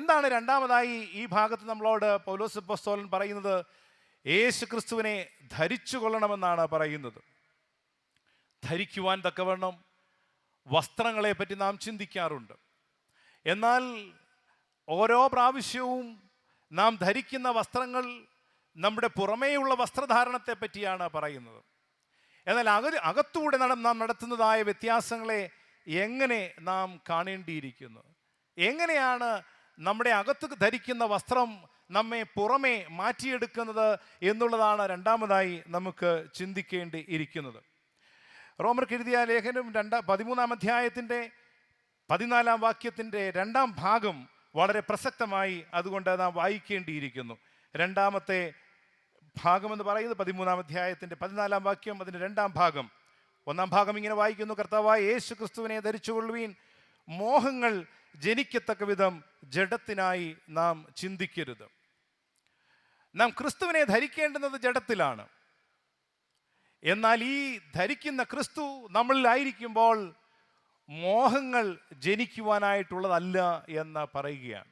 എന്താണ് രണ്ടാമതായി ഈ ഭാഗത്ത് നമ്മളോട് പൗലോസ് അപ്പോസ്തലൻ പറയുന്നത്? യേശു ക്രിസ്തുവിനെ ധരിച്ചു കൊള്ളണമെന്നാണ് പറയുന്നത്. ധരിക്കുവാൻ തക്കവണ്ണം വസ്ത്രങ്ങളെ പറ്റി നാം ചിന്തിക്കാറുണ്ട്. എന്നാൽ ഓരോ പ്രാവശ്യവും നാം ധരിക്കുന്ന വസ്ത്രങ്ങൾ നമ്മുടെ പുറമേയുള്ള വസ്ത്രധാരണത്തെ പറ്റിയാണ് പറയുന്നത്. എന്നാൽ അകത്തൂടെ നാം നടത്തുന്നതായ വ്യത്യാസങ്ങളെ എങ്ങനെ നാം കാണേണ്ടിയിരിക്കുന്നു? എങ്ങനെയാണ് നമ്മുടെ അകത്ത് ധരിക്കുന്ന വസ്ത്രം നമ്മെ പുറമേ മാറ്റിയെടുക്കുന്നത് എന്നുള്ളതാണ് രണ്ടാമതായി നമുക്ക് ചിന്തിക്കേണ്ടി ഇരിക്കുന്നത്. റോമർക്ക് എഴുതിയ ലേഖനം 13 അധ്യായത്തിൻ്റെ 14 വാക്യത്തിൻ്റെ 2 ഭാഗം വളരെ പ്രസക്തമായി അതുകൊണ്ട് നാം വായിക്കേണ്ടിയിരിക്കുന്നു. രണ്ടാമത്തെ ഭാഗമെന്ന് പറയുന്നത് 13 അധ്യായത്തിൻ്റെ 14 വാക്യം, അതിൻ്റെ 2 ഭാഗം. 1 ഭാഗം ഇങ്ങനെ വായിക്കുന്നു: കർത്താവായ യേശു ക്രിസ്തുവിനെ ധരിച്ചുകൊള്ളുവീൻ, മോഹങ്ങൾ ജനിക്കത്തക്ക വിധം ജഡത്തിനായി നാം ചിന്തിക്കരുത്. നാം ക്രിസ്തുവിനെ ധരിക്കേണ്ടുന്നത് ജഡത്തിലാണ്. എന്നാൽ ഈ ധരിക്കുന്ന ക്രിസ്തു നമ്മളിലായിരിക്കുമ്പോൾ മോഹങ്ങൾ ജനിക്കുവാനായിട്ടുള്ളതല്ല എന്ന് പറയുകയാണ്.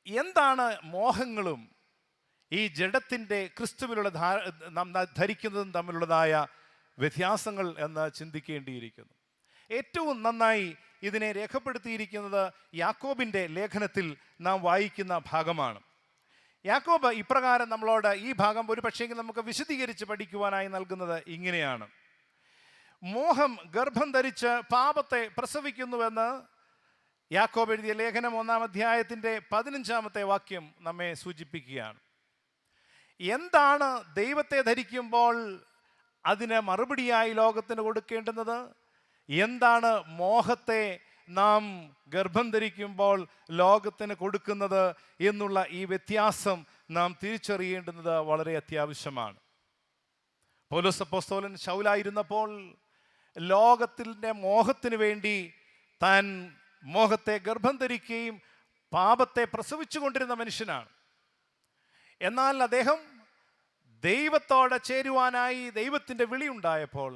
എന്താണ് മോഹങ്ങളും ഈ ജഡത്തിൻ്റെ ക്രിസ്തുവിലുള്ള നാം ധരിക്കുന്നതും തമ്മിലുള്ളതായ വ്യത്യാസങ്ങൾ എന്ന് ചിന്തിക്കേണ്ടിയിരിക്കുന്നു. ഏറ്റവും നന്നായി ഇതിനെ രേഖപ്പെടുത്തിയിരിക്കുന്നത് യാക്കോബിൻ്റെ ലേഖനത്തിൽ നാം വായിക്കുന്ന ഭാഗമാണ്. യാക്കോബ് ഇപ്രകാരം നമ്മളോട് ഈ ഭാഗം ഒരു പക്ഷേങ്കിൽ നമുക്ക് വിശദീകരിച്ച് പഠിക്കുവാനായി നൽകുന്നത് ഇങ്ങനെയാണ്: മോഹം ഗർഭം ധരിച്ച് പാപത്തെ പ്രസവിക്കുന്നുവെന്ന് യാക്കോബ് എഴുതിയ ലേഖനം 1 അധ്യായത്തിൻ്റെ 15 വാക്യം നമ്മെ സൂചിപ്പിക്കുകയാണ്. എന്താണ് ദൈവത്തെ ധരിക്കുമ്പോൾ അതിന് മറുപടിയായി ലോകത്തിന് കൊടുക്കേണ്ടുന്നത്? എന്താണ് മോഹത്തെ നാം ഗർഭം ധരിക്കുമ്പോൾ ലോകത്തിന് കൊടുക്കുന്നത് എന്നുള്ള ഈ വ്യത്യാസം നാം തിരിച്ചറിയേണ്ടുന്നത് വളരെ അത്യാവശ്യമാണ്. പൗലോസ് അപ്പോസ്തലൻ ശൗലായിരുന്നപ്പോൾ ലോകത്തിൻ്റെ മോഹത്തിന് വേണ്ടി താൻ മോഹത്തെ ഗർഭം ധരിക്കുകയും പാപത്തെ പ്രസവിച്ചു കൊണ്ടിരുന്ന മനുഷ്യനാണ്. എന്നാൽ അദ്ദേഹം ദൈവത്തോടെ ചേരുവാനായി ദൈവത്തിൻ്റെ വിളി ഉണ്ടായപ്പോൾ,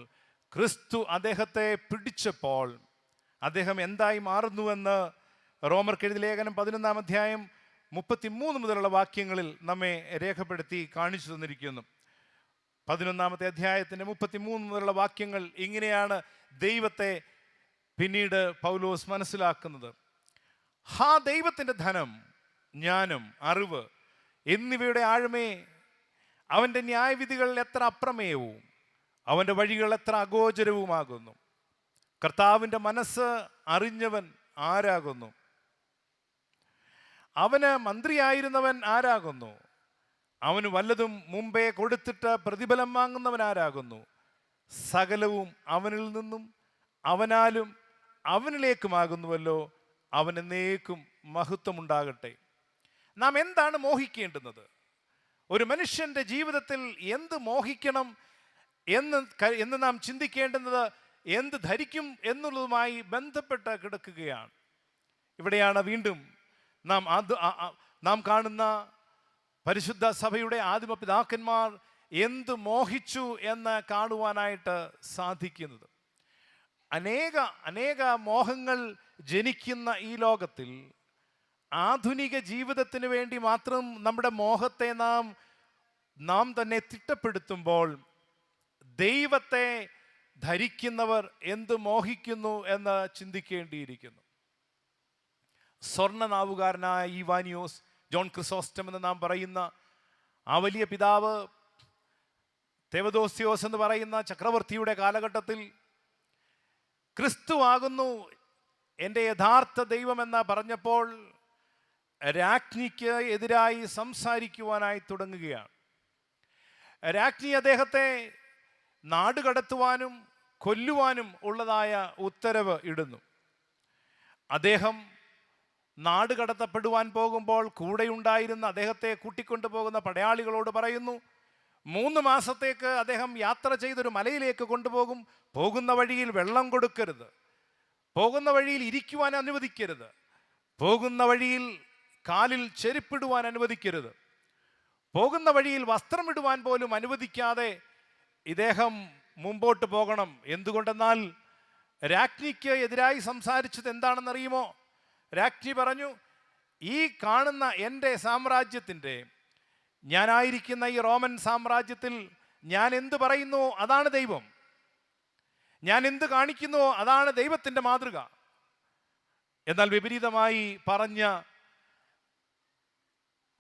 ക്രിസ്തു അദ്ദേഹത്തെ പിടിച്ചപ്പോൾ അദ്ദേഹം എന്തായി മാറുന്നുവെന്ന് റോമർക്ക് എഴുതിയ ലേഖനം 11 അധ്യായം 33 മുതലുള്ള വാക്യങ്ങളിൽ നമ്മെ രേഖപ്പെടുത്തി കാണിച്ചു തന്നിരിക്കുന്നു. 11 അധ്യായത്തിൻ്റെ 33 മുതലുള്ള വാക്യങ്ങൾ ഇങ്ങനെയാണ് ദൈവത്തെ പിന്നീട് പൗലോസ് മനസ്സിലാക്കുന്നത്: ഹാ ദൈവത്തിൻ്റെ ധനം, ജ്ഞാനം, അറിവ് എന്നിവയുടെ ആഴമേ, അവൻ്റെ ന്യായവിധികൾ എത്ര അപ്രമേയവും അവൻ്റെ വഴികൾ എത്ര അഗോചരവുമാകുന്നു. കർത്താവിൻ്റെ മനസ്സ് അറിഞ്ഞവൻ ആരാകുന്നു? അവന് മന്ത്രിയായിരുന്നവൻ ആരാകുന്നു? അവന് വല്ലതും മുമ്പേ കൊടുത്തിട്ട് പ്രതിഫലം വാങ്ങുന്നവൻ ആരാകുന്നു? സകലവും അവനിൽ നിന്നും അവനാലും അവനിലേക്കുമാകുന്നുവല്ലോ. അവൻ എന്നേക്കും മഹത്വമുണ്ടാകട്ടെ. നാം എന്താണ് മോഹിക്കേണ്ടുന്നത്? ഒരു മനുഷ്യൻ്റെ ജീവിതത്തിൽ എന്ത് മോഹിക്കണം എന്ന് നാം ചിന്തിക്കേണ്ടുന്നത് എന്ത് ധരിക്കും എന്നുള്ളതുമായി ബന്ധപ്പെട്ട് കിടക്കുകയാണ്. ഇവിടെയാണ് വീണ്ടും നാം കാണുന്ന പരിശുദ്ധ സഭയുടെ ആദിമ പിതാക്കന്മാർ എന്ത് മോഹിച്ചു എന്ന് കാണുവാനായിട്ട് സാധിക്കുന്നത്. അനേക മോഹങ്ങൾ ജനിക്കുന്ന ഈ ലോകത്തിൽ ആധുനിക ജീവിതത്തിന് വേണ്ടി മാത്രം നമ്മുടെ മോഹത്തെ നാം തന്നെ തിട്ടപ്പെടുത്തുമ്പോൾ, ദൈവത്തെ ധരിക്കുന്നവർ എന്ത് മോഹിക്കുന്നു എന്ന് ചിന്തിക്കേണ്ടിയിരിക്കുന്നു. സ്വർണ്ണനാവുകാരനായ ഈവാനിയോസ് ജോൺ ക്രിസോസ്റ്റം എന്ന് നാം പറയുന്ന ആ വലിയ പിതാവ്, തെവദോസ്യോസ് എന്ന് പറയുന്ന ചക്രവർത്തിയുടെ കാലഘട്ടത്തിൽ ക്രിസ്തു ആകുന്നു എൻ്റെ യഥാർത്ഥ ദൈവമെന്ന് പറഞ്ഞപ്പോൾ രാജ്ഞിക്ക് എതിരായി സംസാരിക്കുവാനായി തുടങ്ങുകയാണ്. രാജ്ഞി അദ്ദേഹത്തെ നാടുകടത്തുവാനും കൊല്ലുവാനും ഉള്ളതായ ഉത്തരവ് ഇടുന്നു. അദ്ദേഹം നാടുകടത്തപ്പെടുവാൻ പോകുമ്പോൾ കൂടെയുണ്ടായിരുന്ന അദ്ദേഹത്തെ കൂട്ടിക്കൊണ്ടു പോകുന്ന പടയാളികളോട് പറയുന്നു, 3 മാസത്തേക്ക് അദ്ദേഹം യാത്ര ചെയ്തൊരു മലയിലേക്ക് കൊണ്ടുപോകും. പോകുന്ന വഴിയിൽ വെള്ളം കൊടുക്കരുത്, പോകുന്ന വഴിയിൽ ഇരിക്കുവാൻ അനുവദിക്കരുത്, പോകുന്ന വഴിയിൽ കാലിൽ ചെരുപ്പിടുവാൻ അനുവദിക്കരുത്, പോകുന്ന വഴിയിൽ വസ്ത്രമിടുവാൻ പോലും അനുവദിക്കാതെ ഇദ്ദേഹം മുമ്പോട്ട് പോകണം. എന്തുകൊണ്ടെന്നാൽ രാജ്ഞിക്ക് എതിരായി സംസാരിച്ചത് എന്താണെന്നറിയുമോ? രാജ്ഞി പറഞ്ഞു, ഈ കാണുന്ന എൻ്റെ സാമ്രാജ്യത്തിൻ്റെ, ഞാനായിരിക്കുന്ന ഈ റോമൻ സാമ്രാജ്യത്തിൽ ഞാൻ എന്ത് പറയുന്നു അതാണ് ദൈവം, ഞാൻ എന്ത് കാണിക്കുന്നുവോ അതാണ് ദൈവത്തിൻ്റെ മാതൃക. എന്നാൽ വിപരീതമായി പറഞ്ഞ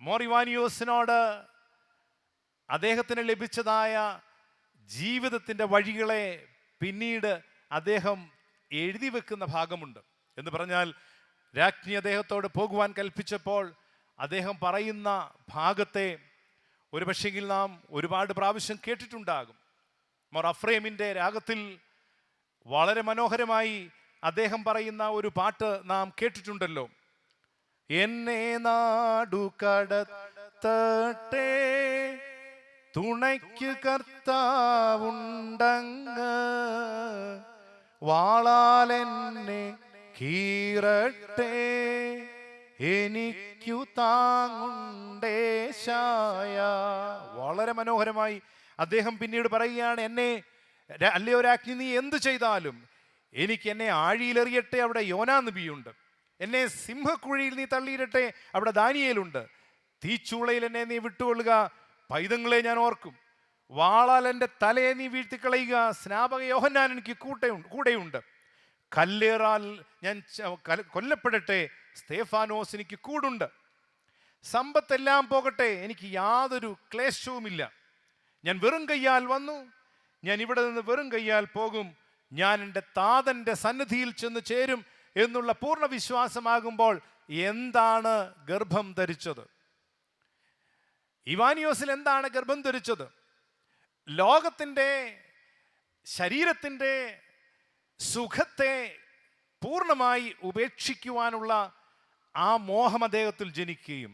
മോർ ഇവാനിയോസിനോട് അദ്ദേഹത്തിന് ലഭിച്ചതായ ജീവിതത്തിൻ്റെ വഴികളെ പിന്നീട് അദ്ദേഹം എഴുതി വെക്കുന്ന ഭാഗമുണ്ട്. എന്ന് പറഞ്ഞാൽ രാജ്ഞി അദ്ദേഹത്തോട് പോകുവാൻ കൽപ്പിച്ചപ്പോൾ അദ്ദേഹം പറയുന്ന ഭാഗത്തെ ഒരു പക്ഷെങ്കിൽ നാം ഒരുപാട് പ്രാവശ്യം കേട്ടിട്ടുണ്ടാകും. മോർ അഫ്രേമിൻ്റെ രാഗത്തിൽ വളരെ മനോഹരമായി അദ്ദേഹം പറയുന്ന ഒരു പാട്ട് നാം കേട്ടിട്ടുണ്ടല്ലോ. എന്നെ നാടുകടത്തട്ടെ തുണയ്ക്ക് കർത്താവുണ്ടങ്ങ്, വാളാലെന്നെ കീറട്ടെ എനിക്കു താങ്ങുണ്ടേശായ. വളരെ മനോഹരമായി അദ്ദേഹം പിന്നീട് പറയുകയാണ്, എന്നെ അല്ലയോ രാജ്ഞി, നീ എന്ത് ചെയ്താലും എനിക്ക് എന്നെ ആഴിയിലെറിയട്ടെ, അവിടെ യോനാ നബിയുണ്ട്. എന്നെ സിംഹക്കുഴിയിൽ നീ തള്ളിയിരട്ടെ, അവിടെ ദാനിയേലുണ്ട്. തീച്ചൂളയിൽ എന്നെ നീ വിട്ടുകൊള്ളുക, പൈതങ്ങളെ ഞാൻ ഓർക്കും. വാളാൽ എൻ്റെ തലയെ നീ വീഴ്ത്തിക്കളയുക, സ്നാപക യോഹന്നാൻ എനിക്ക് കൂടെയുണ്ട്. കല്ലേറാൽ ഞാൻ കൊല്ലപ്പെടട്ടെ, സ്തേഫാനോസ് എനിക്ക് കൂടുണ്ട്. സമ്പത്തെല്ലാം പോകട്ടെ, എനിക്ക് യാതൊരു ക്ലേശവുമില്ല. ഞാൻ വെറും കയ്യാൽ വന്നു, ഞാൻ ഇവിടെ നിന്ന് വെറും കയ്യാൽ പോകും. ഞാൻ എൻ്റെ താതൻ്റെ സന്നിധിയിൽ ചെന്ന് ചേരും എന്നുള്ള പൂർണ്ണ വിശ്വാസമാകുമ്പോൾ എന്താണ് ഗർഭം ധരിച്ചത്? ഇവാനിയോസിൽ എന്താണ് ഗർഭം ധരിച്ചത്? ലോകത്തിൻ്റെ, ശരീരത്തിൻ്റെ സുഖത്തെ പൂർണ്ണമായി ഉപേക്ഷിക്കുവാനുള്ള ആ മോഹം അദ്ദേഹത്തിൽ ജനിക്കുകയും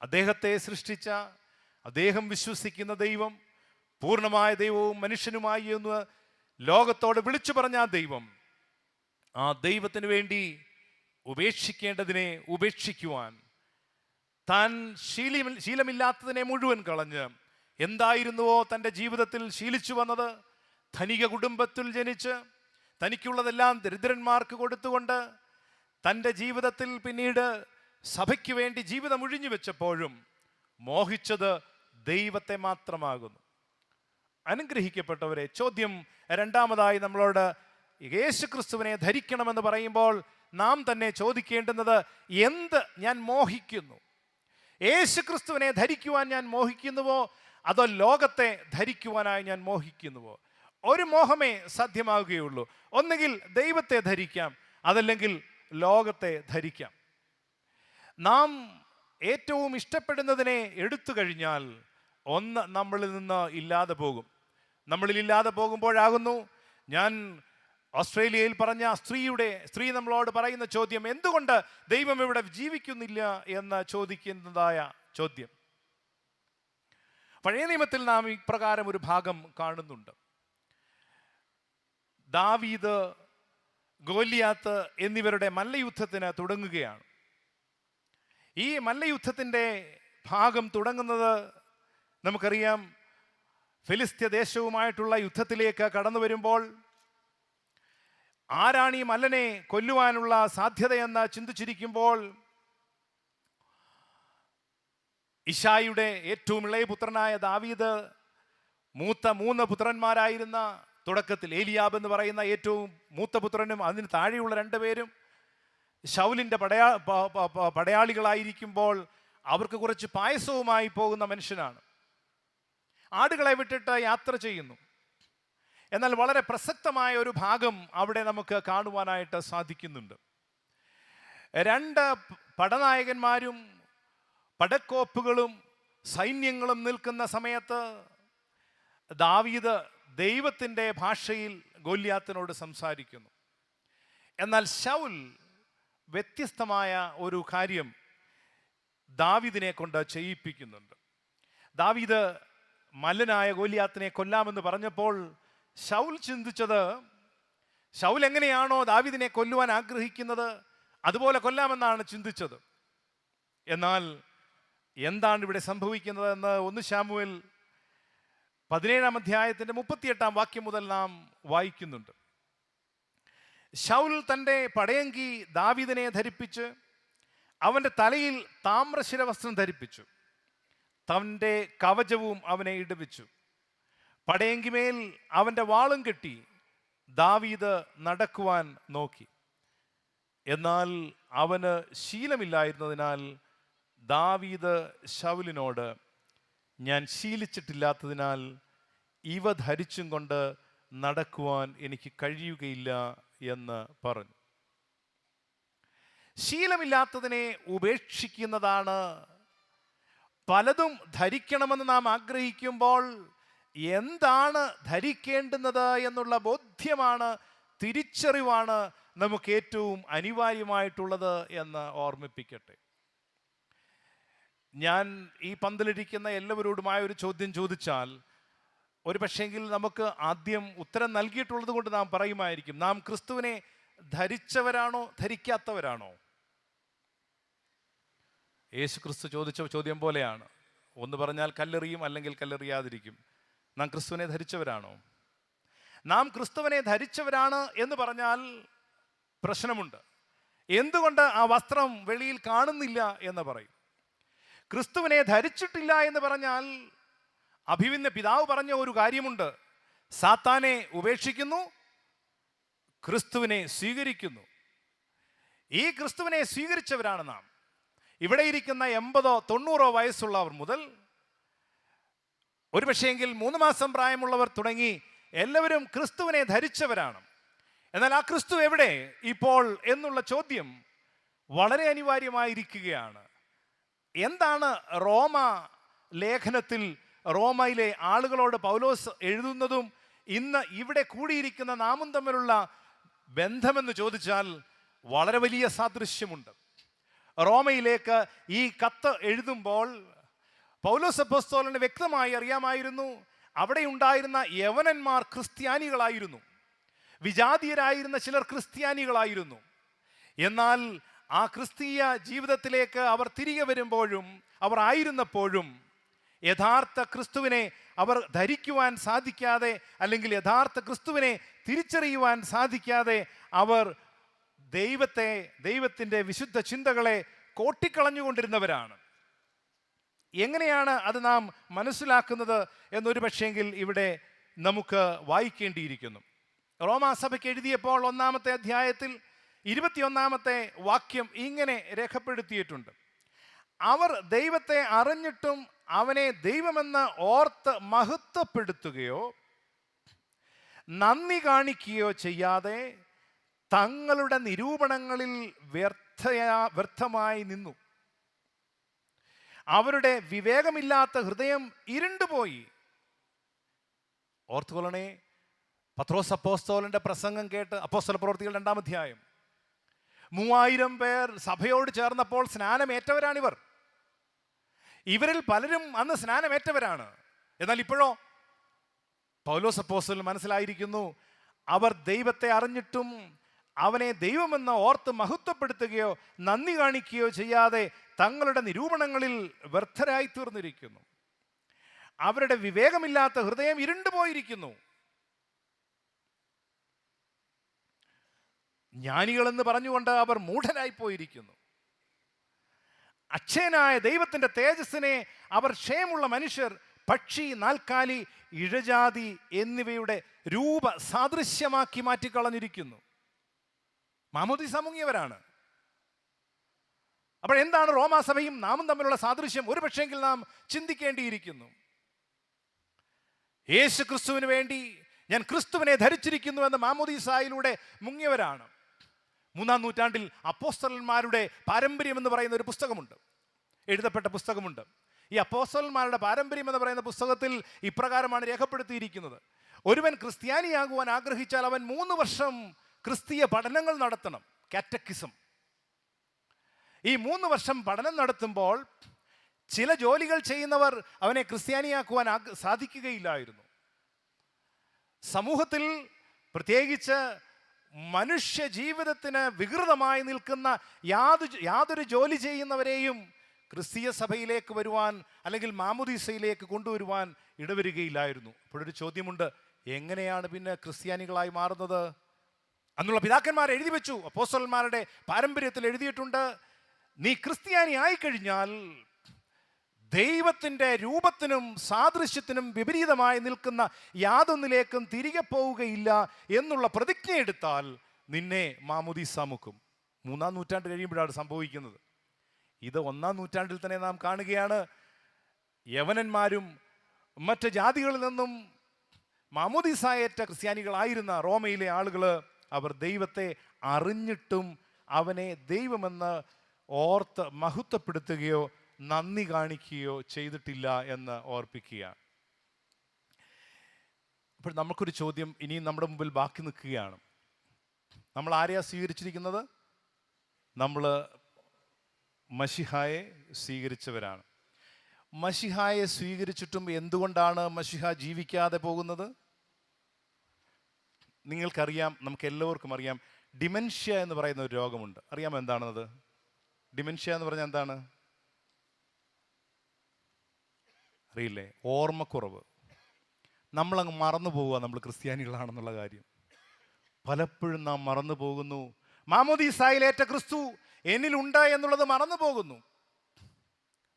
അദ്ദേഹത്തെ സൃഷ്ടിച്ച, അദ്ദേഹം വിശ്വസിക്കുന്ന ദൈവം, പൂർണ്ണമായ ദൈവവും മനുഷ്യനുമായി എന്ന് ലോകത്തോട് വിളിച്ചു പറഞ്ഞ ആ ദൈവം, ആ ദൈവത്തിന് വേണ്ടി ഉപേക്ഷിക്കേണ്ടതിനെ ഉപേക്ഷിക്കുവാൻ, താൻ ശീലമില്ലാത്തതിനെ മുഴുവൻ കളഞ്ഞ് എന്തായിരുന്നുവോ തൻ്റെ ജീവിതത്തിൽ ശീലിച്ചു വന്നത്, ധനിക കുടുംബത്തിൽ ജനിച്ച് തനിക്കുള്ളതെല്ലാം ദരിദ്രന്മാർക്ക് കൊടുത്തുകൊണ്ട് തൻ്റെ ജീവിതത്തിൽ പിന്നീട് സഭയ്ക്ക് വേണ്ടി ജീവിതം ഒഴിഞ്ഞു വെച്ചപ്പോഴും മോഹിച്ചത് ദൈവത്തെ മാത്രമാകുന്നു. അനുഗ്രഹിക്കപ്പെട്ടവരെ, ചോദ്യം രണ്ടാമതായി നമ്മളോട് യേശുക്രിസ്തുവിനെ ധരിക്കണമെന്ന് പറയുമ്പോൾ നാം തന്നെ ചോദിക്കേണ്ടുന്നത്, എന്ത് ഞാൻ മോഹിക്കുന്നു? യേശുക്രിസ്തുവിനെ ധരിക്കുവാൻ ഞാൻ മോഹിക്കുന്നുവോ അതോ ലോകത്തെ ധരിക്കുവാനായി ഞാൻ മോഹിക്കുന്നുവോ? ഒരു മോഹമേ സാധ്യമാവുകയുള്ളൂ. ഒന്നുകിൽ ദൈവത്തെ ധരിക്കാം, അതല്ലെങ്കിൽ ലോകത്തെ ധരിക്കാം. നാം ഏറ്റവും ഇഷ്ടപ്പെടുന്നതിനെ എടുത്തു കഴിഞ്ഞാൽ ഒന്ന് നമ്മളിൽ നിന്ന് ഇല്ലാതെ പോകും. നമ്മളിൽ ഇല്ലാതെ പോകുമ്പോഴാകുന്നു ഞാൻ ഓസ്ട്രേലിയയിൽ പറഞ്ഞ സ്ത്രീ നമ്മളോട് പറയുന്ന ചോദ്യം, എന്തുകൊണ്ട് ദൈവം ഇവിടെ ജീവിക്കുന്നില്ല എന്ന് ചോദിക്കുന്നതായ ചോദ്യം. പഴയ നിയമത്തിൽ നാം ഇപ്രകാരം ഒരു ഭാഗം കാണുന്നുണ്ട്. ദാവീദ്, ഗോലിയാത്ത് എന്നിവരുടെ മല്ലയുദ്ധത്തിന് തുടങ്ങുകയാണ്. ഈ മല്ലയുദ്ധത്തിൻ്റെ ഭാഗം തുടങ്ങുന്നത് നമുക്കറിയാം, ഫിലിസ്ത്യ ദേശവുമായിട്ടുള്ള യുദ്ധത്തിലേക്ക് കടന്നു വരുമ്പോൾ ആരാണ് ഈ മല്ലനെ കൊല്ലുവാനുള്ള സാധ്യതയെന്ന് ചിന്തിച്ചിരിക്കുമ്പോൾ ഇശായിയുടെ ഏറ്റവും ഇളയ പുത്രനായ ദാവീദ് മൂത്ത 3 പുത്രന്മാരായിരുന്ന, തുടക്കത്തിൽ ഏലിയാബ് എന്ന് പറയുന്ന ഏറ്റവും മൂത്ത പുത്രനും അതിന് താഴെയുള്ള 2 പേരും ശൗലിൻ്റെ പടയാളികളായിരിക്കുമ്പോൾ അവർക്ക് കുറച്ച് പായസവുമായി പോകുന്ന മനുഷ്യനാണ്. ആടുകളെ വിട്ടിട്ട് യാത്ര ചെയ്യുന്നു. എന്നാൽ വളരെ പ്രസക്തമായ ഒരു ഭാഗം അവിടെ നമുക്ക് കാണുവാനായിട്ട് സാധിക്കുന്നുണ്ട്. 2 പടനായകന്മാരും പടക്കോപ്പുകളും സൈന്യങ്ങളും നിൽക്കുന്ന സമയത്ത് ദാവീദ് ദൈവത്തിൻ്റെ ഭാഷയിൽ ഗോലിയാത്തിനോട് സംസാരിക്കുന്നു. എന്നാൽ ശൗൽ വ്യത്യസ്തമായ ഒരു കാര്യം ദാവീദിനെ കൊണ്ട് ചെയ്യിപ്പിക്കുന്നുണ്ട്. ദാവീദ് മല്ലനായ ഗോലിയാത്തിനെ കൊല്ലാമെന്ന് പറഞ്ഞപ്പോൾ ശൗൽ ചിന്തിച്ചത്, ശൗൽ എങ്ങനെയാണോ ദാവീദിനെ കൊല്ലുവാൻ ആഗ്രഹിക്കുന്നത് അതുപോലെ കൊല്ലാമെന്നാണ് ചിന്തിച്ചത്. എന്നാൽ എന്താണ് ഇവിടെ സംഭവിക്കുന്നതെന്ന് 1 ശമൂവേൽ 17-ാം അധ്യായത്തിൻ്റെ 38-ാം വാക്യം മുതൽ നാം വായിക്കുന്നുണ്ട്. ശൗൽ തൻ്റെ പടയങ്കി ദാവീദിനെ ധരിപ്പിച്ച് അവൻ്റെ തലയിൽ താമ്രശിരവസ്ത്രം ധരിപ്പിച്ചു, തൻ്റെ കവചവും അവനെ ഇടുവിച്ചു, പടയെങ്കിമേൽ അവൻ്റെ വാളും കെട്ടി ദാവീദ് നടക്കുവാൻ നോക്കി. എന്നാൽ അവന് ശീലമില്ലായിരുന്നതിനാൽ ദാവീദ് ശൗലിനോട്, ഞാൻ ശീലിച്ചിട്ടില്ലാത്തതിനാൽ ഇവ ധരിച്ചും കൊണ്ട് നടക്കുവാൻ എനിക്ക് കഴിയുകയില്ല എന്ന് പറഞ്ഞു. ശീലമില്ലാത്തതിനെ ഉപേക്ഷിക്കുന്നതാണ്. പലതും ധരിക്കണമെന്ന് നാം ആഗ്രഹിക്കുമ്പോൾ എന്താണ് ധരിക്കേണ്ടുന്നത് എന്നുള്ള ബോധ്യമാണ്, തിരിച്ചറിവാണ് നമുക്ക് ഏറ്റവും അനിവാര്യമായിട്ടുള്ളത് എന്ന് ഓർമ്മിപ്പിക്കട്ടെ. ഞാൻ ഈ പന്തലിരിക്കുന്ന എല്ലാവരോടുമായ ഒരു ചോദ്യം ചോദിച്ചാൽ ഒരു പക്ഷേങ്കിൽ നമുക്ക് ആദ്യം ഉത്തരം നൽകിയിട്ടുള്ളത് കൊണ്ട് നാം പറയുമായിരിക്കും, നാം ക്രിസ്തുവിനെ ധരിച്ചവരാണോ ധരിക്കാത്തവരാണോ? യേശു ക്രിസ്തു ചോദിച്ച ചോദ്യം പോലെയാണ്. ഒന്ന് പറഞ്ഞാൽ കല്ലെറിയും, അല്ലെങ്കിൽ കല്ലെറിയാതിരിക്കും. നാം ക്രിസ്തുവിനെ ധരിച്ചവരാണോ? നാം ക്രിസ്തുവിനെ ധരിച്ചവരാണ് എന്ന് പറഞ്ഞാൽ പ്രശ്നമുണ്ട്. എന്തുകൊണ്ട് ആ വസ്ത്രം വെളിയിൽ കാണുന്നില്ല എന്ന് പറയും. ക്രിസ്തുവിനെ ധരിച്ചിട്ടില്ല എന്ന് പറഞ്ഞാൽ അഭിമന്യ പിതാവ് പറഞ്ഞ ഒരു കാര്യമുണ്ട്, സാത്താനെ ഉപേക്ഷിക്കുന്നു, ക്രിസ്തുവിനെ സ്വീകരിക്കുന്നു. ഈ ക്രിസ്തുവിനെ സ്വീകരിച്ചവരാണ് നാം. ഇവിടെ ഇരിക്കുന്ന 80-90 വയസ്സുള്ളവർ മുതൽ ഒരു പക്ഷേങ്കിൽ 3 മാസം പ്രായമുള്ളവർ തുടങ്ങി എല്ലാവരും ക്രിസ്തുവിനെ ധരിച്ചവരാണ്. എന്നാൽ ആ ക്രിസ്തു എവിടെ ഇപ്പോൾ എന്നുള്ള ചോദ്യം വളരെ അനിവാര്യമായിരിക്കുകയാണ്. എന്താണ് റോമ ലേഖനത്തിൽ റോമയിലെ ആളുകളോട് പൗലോസ് എഴുതുന്നതും ഇന്ന് ഇവിടെ കൂടിയിരിക്കുന്ന നാമും തമ്മിലുള്ള ബന്ധമെന്ന് ചോദിച്ചാൽ വളരെ വലിയ സാദൃശ്യമുണ്ട്. റോമയിലേക്ക് ഈ കത്ത് എഴുതുമ്പോൾ പൗലോസ് അപ്പോസ്തലന് വ്യക്തമായി അറിയാമായിരുന്നു, അവിടെ ഉണ്ടായിരുന്ന യവനന്മാർ ക്രിസ്ത്യാനികളായിരുന്നു, വിജാതീയരായിരുന്ന ചിലർ ക്രിസ്ത്യാനികളായിരുന്നു. എന്നാൽ ആ ക്രിസ്തീയ ജീവിതത്തിലേക്ക് അവർ തിരികെ വരുമ്പോഴും അവർ ആയിരുന്നപ്പോഴും യഥാർത്ഥ ക്രിസ്തുവിനെ അവർ ധരിക്കുവാൻ സാധിക്കാതെ, അല്ലെങ്കിൽ യഥാർത്ഥ ക്രിസ്തുവിനെ തിരിച്ചറിയുവാൻ സാധിക്കാതെ അവർ ദൈവത്തിൻ്റെ വിശുദ്ധ ചിന്തകളെ കോട്ടിക്കളഞ്ഞുകൊണ്ടിരുന്നവരാണ്. എങ്ങനെയാണ് അത് നാം മനസ്സിലാക്കുന്നത് എന്നൊരു പക്ഷേങ്കിൽ ഇവിടെ നമുക്ക് വായിക്കേണ്ടിയിരിക്കുന്നു. റോമാസഭയ്ക്ക് എഴുതിയപ്പോൾ 1-ാമത്തെ അധ്യായത്തിൽ 21-ാമത്തെ വാക്യം ഇങ്ങനെ രേഖപ്പെടുത്തിയിട്ടുണ്ട്, അവർ ദൈവത്തെ അറിഞ്ഞിട്ടും അവനെ ദൈവമെന്ന് ഓർത്ത് മഹത്വപ്പെടുത്തുകയോ നന്ദി കാണിക്കുകയോ ചെയ്യാതെ തങ്ങളുടെ നിരൂപണങ്ങളിൽ വ്യർത്ഥമായി നിന്നു. അവരുടെ വിവേകമില്ലാത്ത ഹൃദയം ഇരുണ്ടുപോയി. ഓർത്തുകൊള്ളണേ, പത്രോസ് അപ്പോസ്തലന്റെ പ്രസംഗം കേട്ട്, അപ്പോസ്തല പ്രവൃത്തികൾ 2-ാം അധ്യായം, 3000 പേർ സഭയോട് ചേർന്നപ്പോൾ സ്നാനമേറ്റവരാണിവർ. ഇവരിൽ പലരും അന്ന് സ്നാനമേറ്റവരാണ്. എന്നാൽ ഇപ്പോഴോ പൗലോസ് അപ്പോസ്തലന് മനസ്സിലായിരിക്കുന്നു, അവർ ദൈവത്തെ അറിഞ്ഞിട്ടും അവനെ ദൈവമെന്ന് ഓർത്ത് മഹത്വപ്പെടുത്തുകയോ നന്ദി കാണിക്കുകയോ ചെയ്യാതെ തങ്ങളുടെ നിരൂപണങ്ങളിൽ വ്യർത്ഥരായി തീർന്നിരിക്കുന്നു. അവരുടെ വിവേകമില്ലാത്ത ഹൃദയം ഇരുണ്ടുപോയിരിക്കുന്നു. ജ്ഞാനികളെന്ന് പറഞ്ഞുകൊണ്ട് അവർ മൂഢരായി പോയിരിക്കുന്നു. അക്ഷയനായ ദൈവത്തിൻ്റെ തേജസ്സിനെ അവർ ക്ഷയമുള്ള മനുഷ്യർ, പക്ഷി, നാൽക്കാലി, ഇഴജാതി എന്നിവയുടെ രൂപ സാദൃശ്യമാക്കി മാറ്റിക്കളഞ്ഞിരിക്കുന്നു. മാമോദീസ മുങ്ങിയവരാണ്. അപ്പോൾ എന്താണ് റോമാസഭയും നാമും തമ്മിലുള്ള സാദൃശ്യം? ഒരു പക്ഷെങ്കിൽ നാം ചിന്തിക്കേണ്ടിയിരിക്കുന്നു. യേശു ക്രിസ്തുവിന് വേണ്ടി ഞാൻ ക്രിസ്തുവിനെ ധരിച്ചിരിക്കുന്നു എന്ന് മാമോദീസായിലൂടെ മുങ്ങിയവരാണ്. 3-ാം നൂറ്റാണ്ടിൽ അപ്പോസ്തലന്മാരുടെ പാരമ്പര്യം എന്ന് പറയുന്ന ഒരു പുസ്തകമുണ്ട്, എഴുതപ്പെട്ട പുസ്തകമുണ്ട്. ഈ അപ്പോസ്തലന്മാരുടെ പാരമ്പര്യം എന്ന് പറയുന്ന പുസ്തകത്തിൽ ഇപ്രകാരമാണ് രേഖപ്പെടുത്തിയിരിക്കുന്നത്, ഒരുവൻ ക്രിസ്ത്യാനിയാകുവാൻ ആഗ്രഹിച്ചാൽ അവൻ 3 വർഷം ക്രിസ്തീയ പഠനങ്ങൾ നടത്തണം, കാറ്റക്കിസം. ഈ 3 വർഷം പഠനം നടത്തുമ്പോൾ ചില ജോലികൾ ചെയ്യുന്നവർ അവനെ ക്രിസ്ത്യാനിയാക്കുവാൻ സാധിക്കുകയില്ലായിരുന്നു. സമൂഹത്തിൽ പ്രത്യേകിച്ച് മനുഷ്യ ജീവിതത്തിന് വികൃതമായി നിൽക്കുന്ന യാതൊരു ജോലി ചെയ്യുന്നവരെയും ക്രിസ്തീയ സഭയിലേക്ക് വരുവാൻ അല്ലെങ്കിൽ മാമോദീസയിലേക്ക് കൊണ്ടുവരുവാൻ ഇടവരികയില്ലായിരുന്നു. അപ്പോഴൊരു ചോദ്യമുണ്ട്, എങ്ങനെയാണ് പിന്നെ ക്രിസ്ത്യാനികളായി മാറുന്നത്? അന്നുള്ള പിതാക്കന്മാർ എഴുതി വെച്ചു, അപ്പോസ്തലന്മാരുടെ പാരമ്പര്യത്തിൽ എഴുതിയിട്ടുണ്ട്, നീ ക്രിസ്ത്യാനി ആയിക്കഴിഞ്ഞാൽ ദൈവത്തിൻ്റെ രൂപത്തിനും സാദൃശ്യത്തിനും വിപരീതമായി നിൽക്കുന്ന യാതൊന്നിലേക്കും തിരികെ പോവുകയില്ല എന്നുള്ള പ്രതിജ്ഞ എടുത്താൽ നിന്നെ മാമോദീസ മുക്കും. 3-ാം നൂറ്റാണ്ട് കഴിയുമ്പോഴാണ് സംഭവിക്കുന്നത്. ഇത് 1-ാം നൂറ്റാണ്ടിൽ തന്നെ നാം കാണുകയാണ്. യവനന്മാരും മറ്റ് ജാതികളിൽ നിന്നും മാമോദീസായേറ്റ ക്രിസ്ത്യാനികളായിരുന്ന റോമയിലെ ആളുകൾ അവർ ദൈവത്തെ അറിഞ്ഞിട്ടും അവനെ ദൈവമെന്ന് ഓർത്ത് മഹത്വപ്പെടുത്തുകയോ നന്ദി കാണിക്കുകയോ ചെയ്തിട്ടില്ല എന്ന് ഓർപ്പിക്കുക. അപ്പോൾ നമുക്കൊരു ചോദ്യം ഇനിയും നമ്മുടെ മുമ്പിൽ ബാക്കി നിൽക്കുകയാണ്. നമ്മൾ ആരെയാ സ്വീകരിച്ചിരിക്കുന്നത്? നമ്മൾ മശിഹായെ സ്വീകരിച്ചവരാണ്. മശിഹായെ സ്വീകരിച്ചിട്ടും എന്തുകൊണ്ടാണ് മശിഹ ജീവിക്കാതെ പോകുന്നത്? നിങ്ങൾക്കറിയാം, നമുക്ക് എല്ലാവർക്കും അറിയാം, ഡിമെൻഷ്യ എന്ന് പറയുന്ന ഒരു രോഗമുണ്ട്. അറിയാമോ എന്താണത്? ഡിമെൻഷ്യ എന്ന് പറഞ്ഞാൽ എന്താണ്? അറിയില്ലേ? ഓർമ്മക്കുറവ്. നമ്മളങ്ങ് മറന്നു പോവുക നമ്മൾ ക്രിസ്ത്യാനികളാണെന്നുള്ള കാര്യം. പലപ്പോഴും നാം മറന്നു പോകുന്നു. മാമോദീസായിലേറ്റ ക്രിസ്തു എന്നിലുണ്ട് എന്നുള്ളത് മറന്നു പോകുന്നു.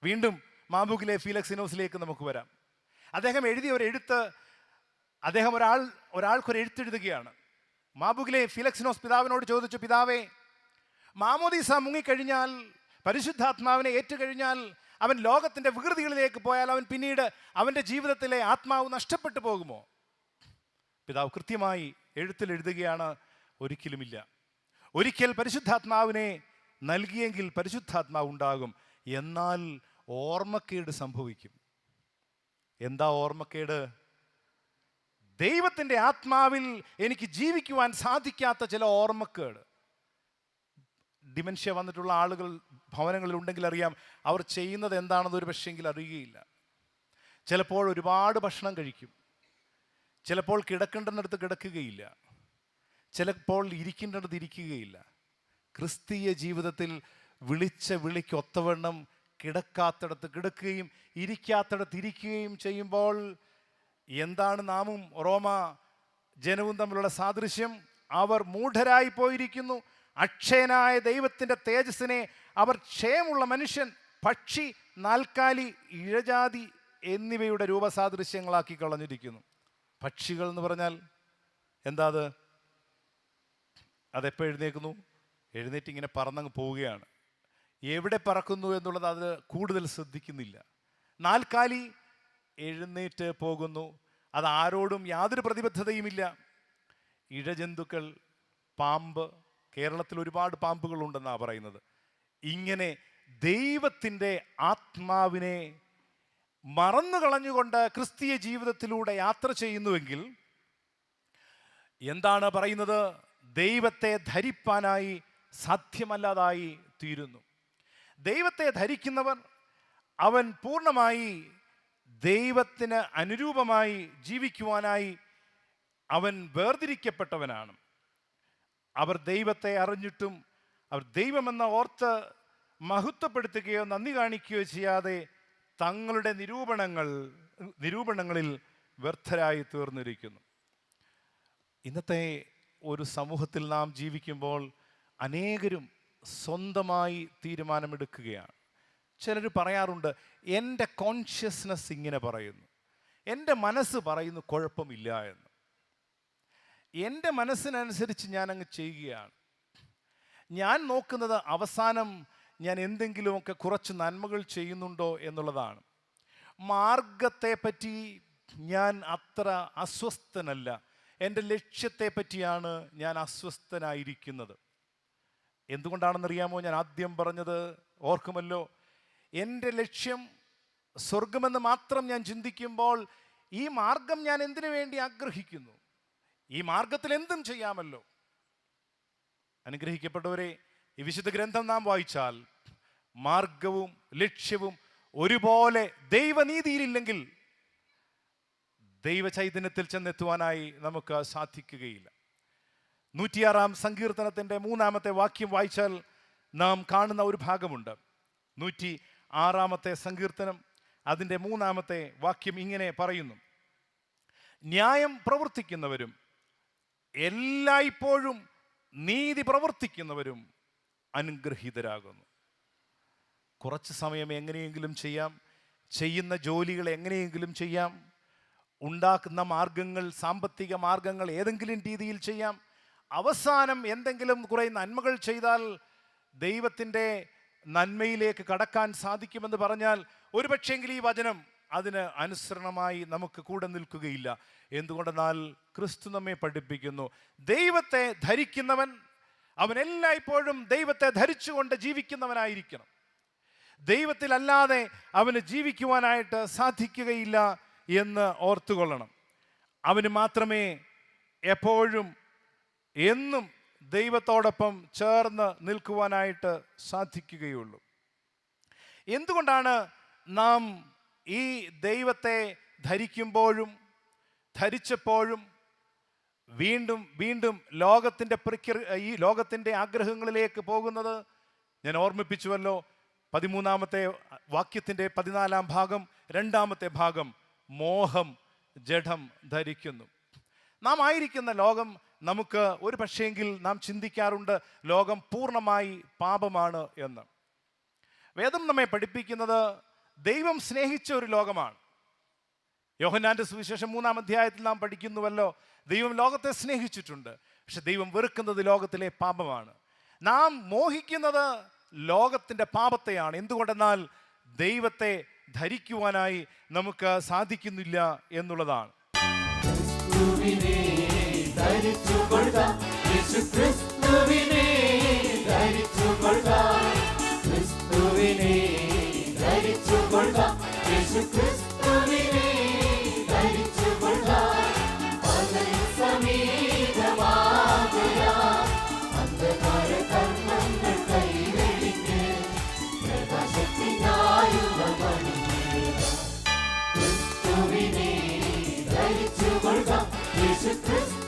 വീണ്ടും മാബുക്കിലെ ഫീലക്സിനോസിലേക്ക് നമുക്ക് വരാം. അദ്ദേഹം എഴുതിയ ഒരു എഴുത്ത്, അദ്ദേഹം ഒരാൾക്കൊരു എഴുത്തെഴുതുകയാണ്. മാബുക്കിലെ ഫീലക്സിനോസ് പിതാവിനോട് ചോദിച്ചു, പിതാവേ, മാമോദീസ മുങ്ങിക്കഴിഞ്ഞാൽ, പരിശുദ്ധാത്മാവിനെ ഏറ്റുകഴിഞ്ഞാൽ അവൻ ലോകത്തിൻ്റെ വികൃതികളിലേക്ക് പോയാൽ അവൻ പിന്നീട് അവൻ്റെ ജീവിതത്തിലെ ആത്മാവ് നഷ്ടപ്പെട്ടു പോകുമോ? പിതാവ് കൃത്യമായി എഴുത്തിൽ എഴുതുകയാണ്, ഒരിക്കലുമില്ല. ഒരിക്കൽ പരിശുദ്ധാത്മാവിനെ നൽകിയെങ്കിൽ പരിശുദ്ധാത്മാവ് ഉണ്ടാകും, എന്നാൽ ഓർമ്മക്കേട് സംഭവിക്കും. എന്താ ഓർമ്മക്കേട്? ദൈവത്തിൻ്റെ ആത്മാവിൽ എനിക്ക് ജീവിക്കുവാൻ സാധിക്കാത്ത ചില ഓർമ്മക്കേട്. ഡിമെൻഷ്യ വന്നിട്ടുള്ള ആളുകൾ ഭവനങ്ങളിൽ ഉണ്ടെങ്കിൽ അറിയാം, അവർ ചെയ്യുന്നത് എന്താണെന്ന് ഒരു പക്ഷേങ്കിൽ അറിയുകയില്ല. ചിലപ്പോൾ ഒരുപാട് ഭക്ഷണം കഴിക്കും, ചിലപ്പോൾ കിടക്കേണ്ടിടത്ത് കിടക്കുകയില്ല, ചിലപ്പോൾ ഇരിക്കേണ്ടിടത്ത് ഇരിക്കുകയില്ല. ക്രിസ്തീയ ജീവിതത്തിൽ വിളിച്ച വിളിക്ക് ഒത്തവണ്ണം കിടക്കാത്തിടത്ത് കിടക്കുകയും ഇരിക്കാത്തിടത്ത് ഇരിക്കുകയും ചെയ്യുമ്പോൾ എന്താണ് നാമും റോമ ജനവും തമ്മിലുള്ള സാദൃശ്യം? അവർ മൂഢരായി പോയിരിക്കുന്നു. അക്ഷയനായ ദൈവത്തിൻ്റെ തേജസ്സിനെ അവർ ക്ഷയമുള്ള മനുഷ്യൻ, പക്ഷി, നാൽക്കാലി, ഇഴജാതി എന്നിവയുടെ രൂപസാദൃശ്യങ്ങളാക്കി കളഞ്ഞിരിക്കുന്നു. പക്ഷികൾ എന്ന് പറഞ്ഞാൽ എന്താ? അതെപ്പോൾ എഴുന്നേക്കുന്നു? എഴുന്നേറ്റ് ഇങ്ങനെ പറന്നങ്ങ് പോവുകയാണ്. എവിടെ പറക്കുന്നു എന്നുള്ളത് അത് കൂടുതൽ ശ്രദ്ധിക്കുന്നില്ല. നാൽക്കാലി എഴുന്നേറ്റ് പോകുന്നു, അത് ആരോടും യാതൊരു പ്രതിബദ്ധതയുമില്ല. ഇഴജന്തുക്കൾ, പാമ്പ്, കേരളത്തിൽ ഒരുപാട് പാമ്പുകളുണ്ടെന്നാണ് പറയുന്നത്. ഇങ്ങനെ ദൈവത്തിൻ്റെ ആത്മാവിനെ മറന്നു കളഞ്ഞുകൊണ്ട് ക്രിസ്തീയ ജീവിതത്തിലൂടെ യാത്ര ചെയ്യുന്നുവെങ്കിൽ എന്താണ് പറയുന്നത്? ദൈവത്തെ ധരിപ്പാനായി സാധ്യമല്ലാതായി തീരുന്നു. ദൈവത്തെ ധരിക്കുന്നവർ അവൻ പൂർണ്ണമായി ദൈവത്തിന് അനുരൂപമായി ജീവിക്കുവാനായി അവൻ വേർതിരിക്കപ്പെട്ടവനാണ്. അവർ ദൈവത്തെ അറിഞ്ഞിട്ടും അവർ ദൈവമെന്ന ഓർത്ത് മഹത്വപ്പെടുത്തുകയോ നന്ദി കാണിക്കുകയോ ചെയ്യാതെ തങ്ങളുടെ നിരൂപണങ്ങളിൽ വ്യർത്ഥരായി തീർന്നിരിക്കുന്നു. ഇന്നത്തെ ഒരു സമൂഹത്തിൽ നാം ജീവിക്കുമ്പോൾ അനേകരും സ്വന്തമായി തീരുമാനമെടുക്കുകയാണ്. ചിലർ പറയാറുണ്ട്, എൻ്റെ കോൺഷ്യസ്നസ് ഇങ്ങനെ പറയുന്നു, എൻ്റെ മനസ്സ് പറയുന്നു കുഴപ്പമില്ല എന്ന്. എൻ്റെ മനസ്സിനനുസരിച്ച് ഞാൻ അങ്ങ് ചെയ്യുകയാണ്. ഞാൻ നോക്കുന്നത് അവസാനം ഞാൻ എന്തെങ്കിലുമൊക്കെ കുറച്ച് നന്മകൾ ചെയ്യുന്നുണ്ടോ എന്നുള്ളതാണ്. മാർഗത്തെ പറ്റി ഞാൻ അത്ര അസ്വസ്ഥനല്ല, എൻ്റെ ലക്ഷ്യത്തെ പറ്റിയാണ് ഞാൻ അസ്വസ്ഥനായിരിക്കുന്നത്. എന്തുകൊണ്ടാണെന്നറിയാമോ? ഞാൻ ആദ്യം പറഞ്ഞത് ഓർക്കുമല്ലോ, എൻ്റെ ലക്ഷ്യം സ്വർഗമെന്ന് മാത്രം ഞാൻ ചിന്തിക്കുമ്പോൾ ഈ മാർഗം ഞാൻ എന്തിനു വേണ്ടി ആഗ്രഹിക്കുന്നു? ഈ മാർഗത്തിൽ എന്തും ചെയ്യാമല്ലോ. അനുഗ്രഹിക്കപ്പെട്ടവരെ, ഈ വിശുദ്ധ ഗ്രന്ഥം നാം വായിച്ചാൽ മാർഗവും ലക്ഷ്യവും ഒരുപോലെ ദൈവനീതിയിലില്ലെങ്കിൽ ദൈവചൈതന്യത്തിൽ ചെന്നെത്തുവാനായി നമുക്ക് സാധിക്കുകയില്ല. 106-ാം സങ്കീർത്തനത്തിൻ്റെ 3-ാമത്തെ വാക്യം വായിച്ചാൽ നാം കാണുന്ന ഒരു ഭാഗമുണ്ട്. 106-ാമത്തെ സങ്കീർത്തനം അതിൻ്റെ 3-ാമത്തെ വാക്യം ഇങ്ങനെ പറയുന്നു: ന്യായം പ്രവർത്തിക്കുന്നവരും എല്ലായ്പ്പോഴും നീതി പ്രവർത്തിക്കുന്നവരും അനുഗ്രഹീതരാകുന്നു. കുറച്ച് സമയം എങ്ങനെയെങ്കിലും ചെയ്യാം, ചെയ്യുന്ന ജോലികൾ എങ്ങനെയെങ്കിലും ചെയ്യാം, ഉണ്ടാക്കുന്ന മാർഗങ്ങൾ, സാമ്പത്തിക മാർഗങ്ങൾ ഏതെങ്കിലും രീതിയിൽ ചെയ്യാം. അവസാനം എന്തെങ്കിലും കുറേ നന്മകൾ ചെയ്താൽ ദൈവത്തിൻ്റെ നന്മയിലേക്ക് കടക്കാൻ സാധിക്കുമെന്ന് പറഞ്ഞാൽ ഒരുപക്ഷെങ്കിൽ ഈ വചനം അതിന് അനുസരണമായി നമുക്ക് കൂടെ നിൽക്കുകയില്ല. എന്തുകൊണ്ടെന്നാൽ ക്രിസ്തു നമ്മെ പഠിപ്പിക്കുന്നു, ദൈവത്തെ ധരിക്കുന്നവൻ അവൻ എല്ലായ്പ്പോഴും ദൈവത്തെ ധരിച്ചുകൊണ്ട് ജീവിക്കുന്നവനായിരിക്കണം. ദൈവത്തിലല്ലാതെ അവന് ജീവിക്കുവാനായിട്ട് സാധിക്കുകയില്ല എന്ന് ഓർത്തുകൊള്ളണം. അവന് മാത്രമേ എപ്പോഴും എന്നും ദൈവത്തോടൊപ്പം ചേർന്ന് നിൽക്കുവാനായിട്ട് സാധിക്കുകയുള്ളൂ. എന്തുകൊണ്ടാണ് നാം ഈ ദൈവത്തെ ധരിക്കുമ്പോഴും ധരിച്ചപ്പോഴും വീണ്ടും വീണ്ടും ഈ ലോകത്തിൻ്റെ ആഗ്രഹങ്ങളിലേക്ക് പോകുന്നത്? ഞാൻ ഓർമ്മിപ്പിച്ചുവല്ലോ, 13-ാമത്തെ വാക്യത്തിൻ്റെ 14-ാം ഭാഗം 2-ാമത്തെ ഭാഗം, മോഹം ജഡം ധരിക്കുന്നു. നാം ആയിരിക്കുന്ന ലോകം നമുക്ക് ഒരു പക്ഷേങ്കിൽ നാം ചിന്തിക്കാറുണ്ട് ലോകം പൂർണ്ണമായി പാപമാണ് എന്ന്. വേദം നമ്മെ പഠിപ്പിക്കുന്നത് ദൈവം സ്നേഹിച്ച ഒരു ലോകമാണ്. യോഹന്നാന്റെ സുവിശേഷം 3-ാം അധ്യായത്തിൽ നാം പഠിക്കുന്നുവല്ലോ, ദൈവം ലോകത്തെ സ്നേഹിച്ചിട്ടുണ്ട്, പക്ഷെ ദൈവം വെറുക്കുന്നത് ലോകത്തിലെ പാപമാണ്. നാം മോഹിക്കുന്നത് ലോകത്തിൻ്റെ പാപത്തെയാണ്. എന്തുകൊണ്ടെന്നാൽ ദൈവത്തെ ധരിക്കുവാനായി നമുക്ക് സാധിക്കുന്നില്ല എന്നുള്ളതാണ്. Christ.